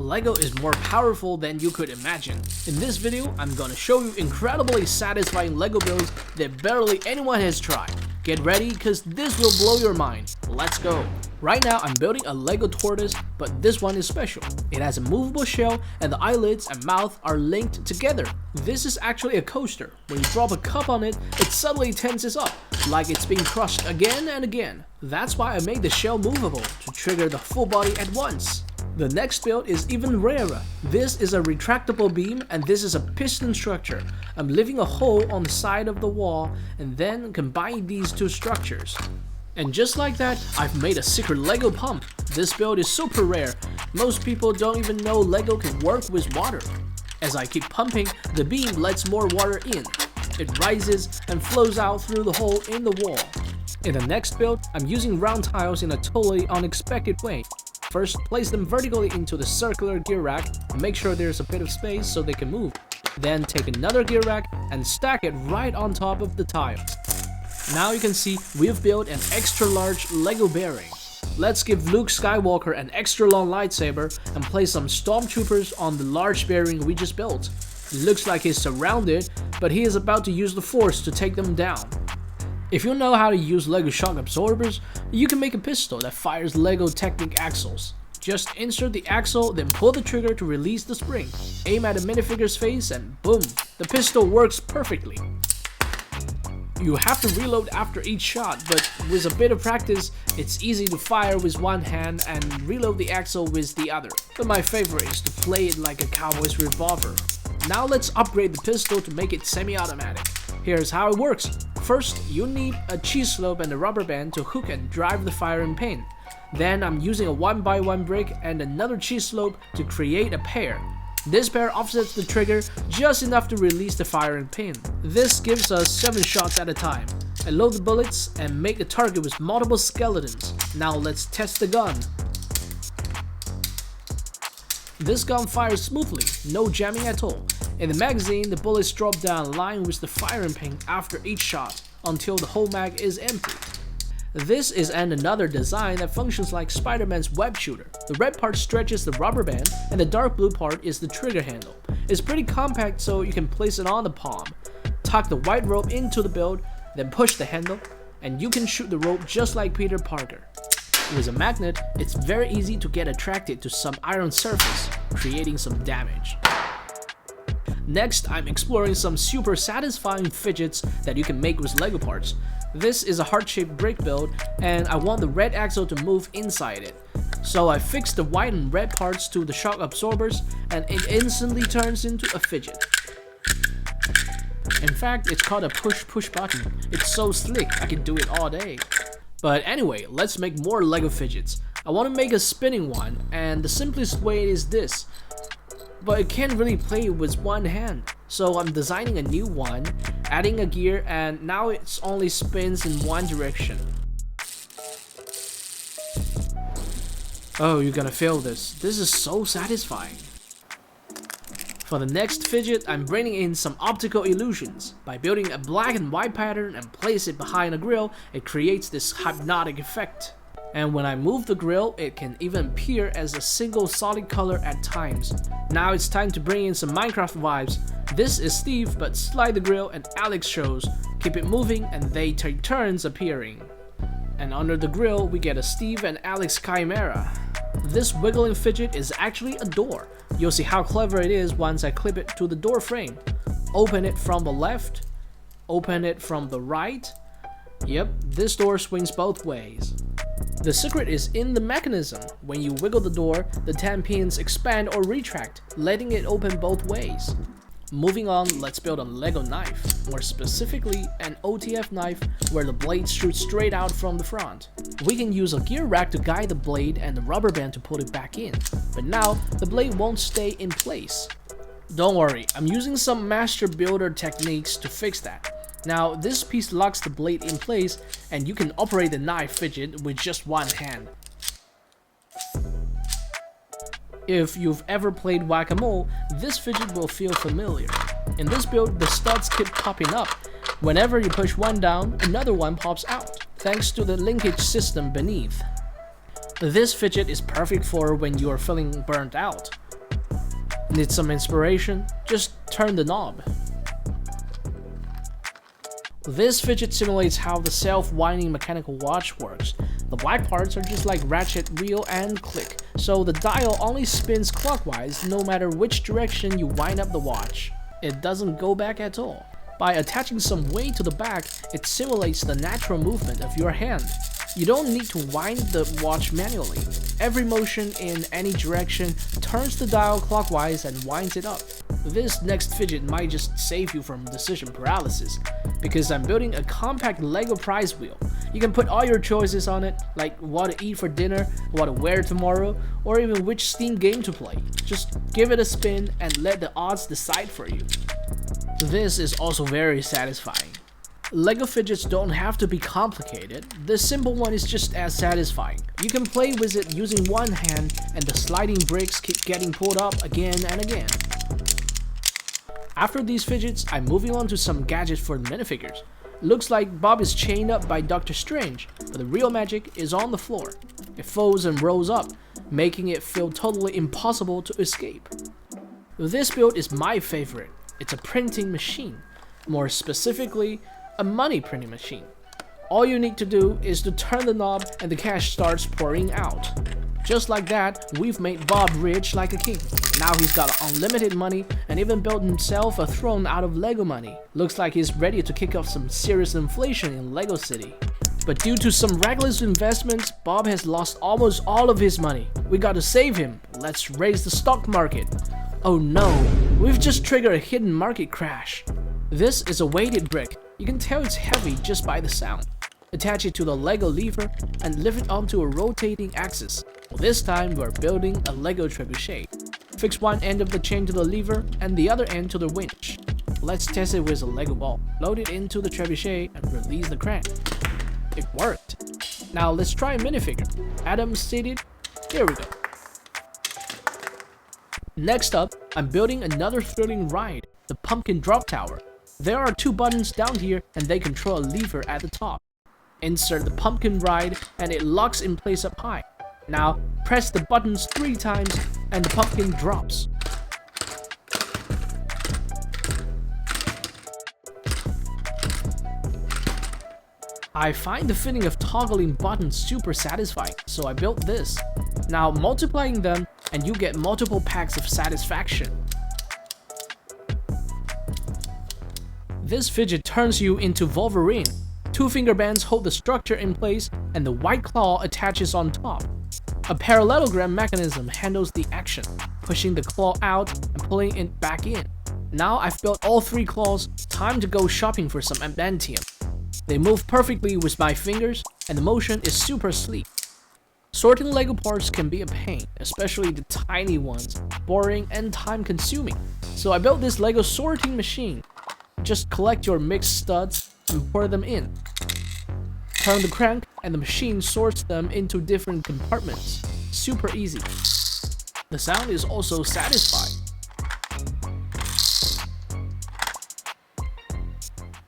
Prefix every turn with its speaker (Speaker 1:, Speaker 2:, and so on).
Speaker 1: Lego is more powerful than you could imagine. In this video, I'm gonna show you incredibly satisfying Lego builds that barely anyone has tried. Get ready, cause this will blow your mind. Let's go! Right now, I'm building a Lego tortoise, but this one is special. It has a movable shell and the eyelids and mouth are linked together. This is actually a coaster. When you drop a cup on it, it suddenly tenses up, like it's being crushed again and again. That's why I made the shell movable, to trigger the full body at once. The next build is even rarer. This is a retractable beam and this is a piston structure. I'm leaving a hole on the side of the wall and then combine these two structures. And just like that, I've made a secret Lego pump. This build is super rare. Most people don't even know Lego can work with water. As I keep pumping, the beam lets more water in. It rises and flows out through the hole in the wall. In the next build, I'm using round tiles in a totally unexpected way. First, place them vertically into the circular gear rack and make sure there's a bit of space so they can move. Then take another gear rack and stack it right on top of the tiles. Now you can see we've built an extra large Lego bearing. Let's give Luke Skywalker an extra long lightsaber and place some stormtroopers on the large bearing we just built. It looks like he's surrounded, but he is about to use the force to take them down. If you know how to use Lego shock absorbers, you can make a pistol that fires Lego Technic axles. Just insert the axle, then pull the trigger to release the spring. Aim at a minifigure's face and boom, the pistol works perfectly. You have to reload after each shot, but with a bit of practice, it's easy to fire with one hand and reload the axle with the other. But my favorite is to play it like a cowboy's revolver. Now let's upgrade the pistol to make it semi-automatic. Here's how it works. First, you need a cheese slope and a rubber band to hook and drive the firing pin. Then I'm using a 1x1 brick and another cheese slope to create a pair. This pair offsets the trigger just enough to release the firing pin. This gives us 7 shots at a time. I load the bullets and make a target with multiple skeletons. Now let's test the gun. This gun fires smoothly, no jamming at all. In the magazine, the bullets drop down line with the firing pin after each shot, until the whole mag is empty. This is another design that functions like Spider-Man's web shooter. The red part stretches the rubber band, and the dark blue part is the trigger handle. It's pretty compact so you can place it on the palm. Tuck the white rope into the build, then push the handle, and you can shoot the rope just like Peter Parker. With a magnet, it's very easy to get attracted to some iron surface, creating some damage. Next, I'm exploring some super satisfying fidgets that you can make with Lego parts. This is a heart-shaped brick build, and I want the red axle to move inside it. So I fixed the white and red parts to the shock absorbers, and it instantly turns into a fidget. In fact, it's called a push button. It's so slick, I can do it all day. But anyway, let's make more Lego fidgets. I want to make a spinning one, and the simplest way is this. But it can't really play with one hand, so I'm designing a new one, adding a gear, and now it only spins in one direction. Oh, you're gonna feel this. This is so satisfying. For the next fidget, I'm bringing in some optical illusions. By building a black and white pattern and place it behind a grill, it creates this hypnotic effect. And when I move the grill, it can even appear as a single solid color at times. Now it's time to bring in some Minecraft vibes. This is Steve, but slide the grill and Alex shows. Keep it moving and they take turns appearing. And under the grill, we get a Steve and Alex chimera. This wiggling fidget is actually a door. You'll see how clever it is once I clip it to the door frame. Open it from the left, open it from the right. Yep, this door swings both ways. The secret is in the mechanism. When you wiggle the door, the 10 pins expand or retract, letting it open both ways. Moving on, let's build a Lego knife, more specifically an OTF knife where the blade shoots straight out from the front. We can use a gear rack to guide the blade and the rubber band to put it back in, but now the blade won't stay in place. Don't worry, I'm using some master builder techniques to fix that. Now, this piece locks the blade in place, and you can operate the knife fidget with just one hand. If you've ever played whack-a-mole, this fidget will feel familiar. In this build, the studs keep popping up. Whenever you push one down, another one pops out, thanks to the linkage system beneath. This fidget is perfect for when you are feeling burnt out. Need some inspiration? Just turn the knob. This fidget simulates how the self-winding mechanical watch works. The black parts are just like ratchet, reel, and click, so the dial only spins clockwise no matter which direction you wind up the watch. It doesn't go back at all. By attaching some weight to the back, it simulates the natural movement of your hand. You don't need to wind the watch manually. Every motion in any direction turns the dial clockwise and winds it up. This next fidget might just save you from decision paralysis, because I'm building a compact Lego prize wheel. You can put all your choices on it, like what to eat for dinner, what to wear tomorrow, or even which Steam game to play. Just give it a spin and let the odds decide for you. This is also very satisfying. Lego fidgets don't have to be complicated. The simple one is just as satisfying. You can play with it using one hand, and the sliding bricks keep getting pulled up again and again. After these fidgets, I'm moving on to some gadgets for the minifigures. Looks like Bob is chained up by Dr. Strange, but the real magic is on the floor. It folds and rolls up, making it feel totally impossible to escape. This build is my favorite. It's a printing machine. More specifically, a money printing machine. All you need to do is to turn the knob and the cash starts pouring out. Just like that, we've made Bob rich like a king. Now he's got unlimited money and even built himself a throne out of Lego money. Looks like he's ready to kick off some serious inflation in Lego City. But due to some reckless investments, Bob has lost almost all of his money. We gotta save him. Let's raise the stock market. Oh no, we've just triggered a hidden market crash. This is a weighted brick. You can tell it's heavy just by the sound. Attach it to the Lego lever and lift it onto a rotating axis. This time we're building a Lego trebuchet. Fix one end of the chain to the lever and the other end to the winch. Let's test it with a Lego ball. Load it into the trebuchet and release the crank. It worked. Now let's try a minifigure. Adam seated. Here we go. Next up, I'm building another thrilling ride, the Pumpkin Drop Tower. There are two buttons down here and they control a lever at the top. Insert the pumpkin ride and it locks in place up high. Now press the buttons 3 times and the pumpkin drops. I find the feeling of toggling buttons super satisfying, so I built this. Now multiplying them and you get multiple packs of satisfaction. This fidget turns you into Wolverine. 2 finger bands hold the structure in place and the white claw attaches on top. A parallelogram mechanism handles the action, pushing the claw out and pulling it back in. Now I've built all 3 claws, time to go shopping for some adamantium. They move perfectly with my fingers and the motion is super sleek. Sorting Lego parts can be a pain, especially the tiny ones, boring and time consuming. So I built this Lego sorting machine. Just collect your mixed studs and pour them in. Turn the crank and the machine sorts them into different compartments. Super easy. The sound is also satisfying.